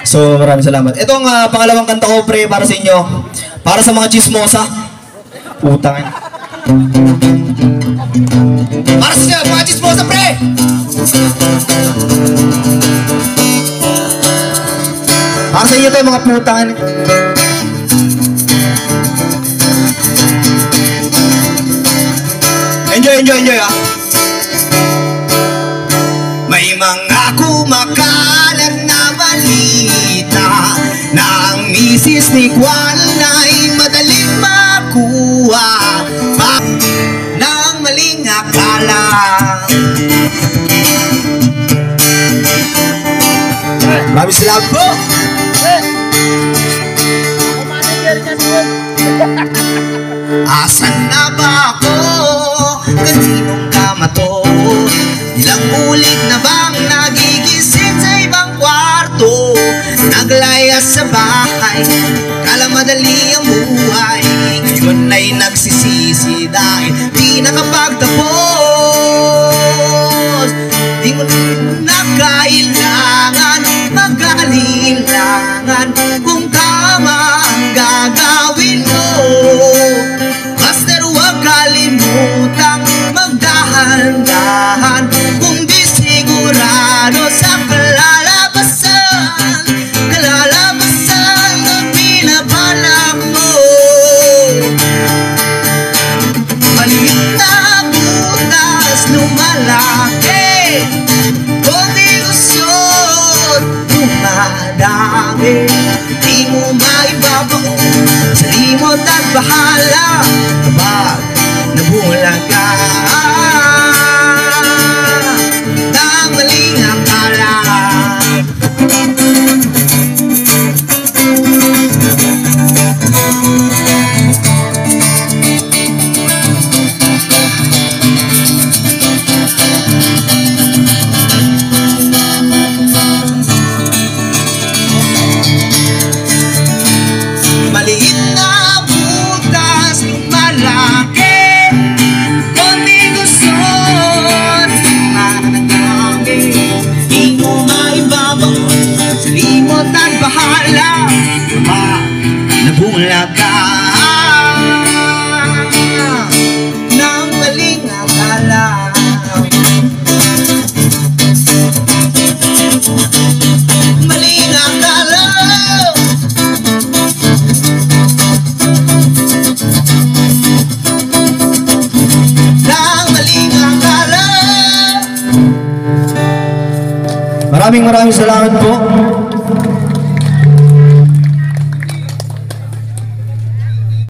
So maraming salamat. Ito ang pangalawang kanta ko, pre, para sa inyo. Para sa mga chismosa. Putang ina. Para sa mga chismosa, pre! Para sa inyo tayo, mga putang ina. Enjoy ah. May mga kumakalat na balita na ang misis ni Juan ay madaling makuha pa ng maling akala. Maraming salamat po. Asan na ba ako? Kaninong kamato? Ilang ulit na bang nagigising sa ibang kwarto? Naglayas sa bahay, kala madali ang buhay. Ngayon ay nagsisisi dahil di nakapagtapos. Di mo na kailangan mag-alinlangan kung tama ang gagawin mo. Basta huwag kalimutang magdahan-dahan kung di sigurado sa kalalabasan na pinabalak mo. Maliit na butas lumalaki, kung di gusot dumadami. Di mo maibabaon sa limot at bahala kapag nabulag ka ng maling akala. Maliit na butas lumalaki, kung di gusot dumadami. Di mo maibabaon sa limot at bahala kapag nabulag ka ng maling akala. Maling akala. Maraming salamat po.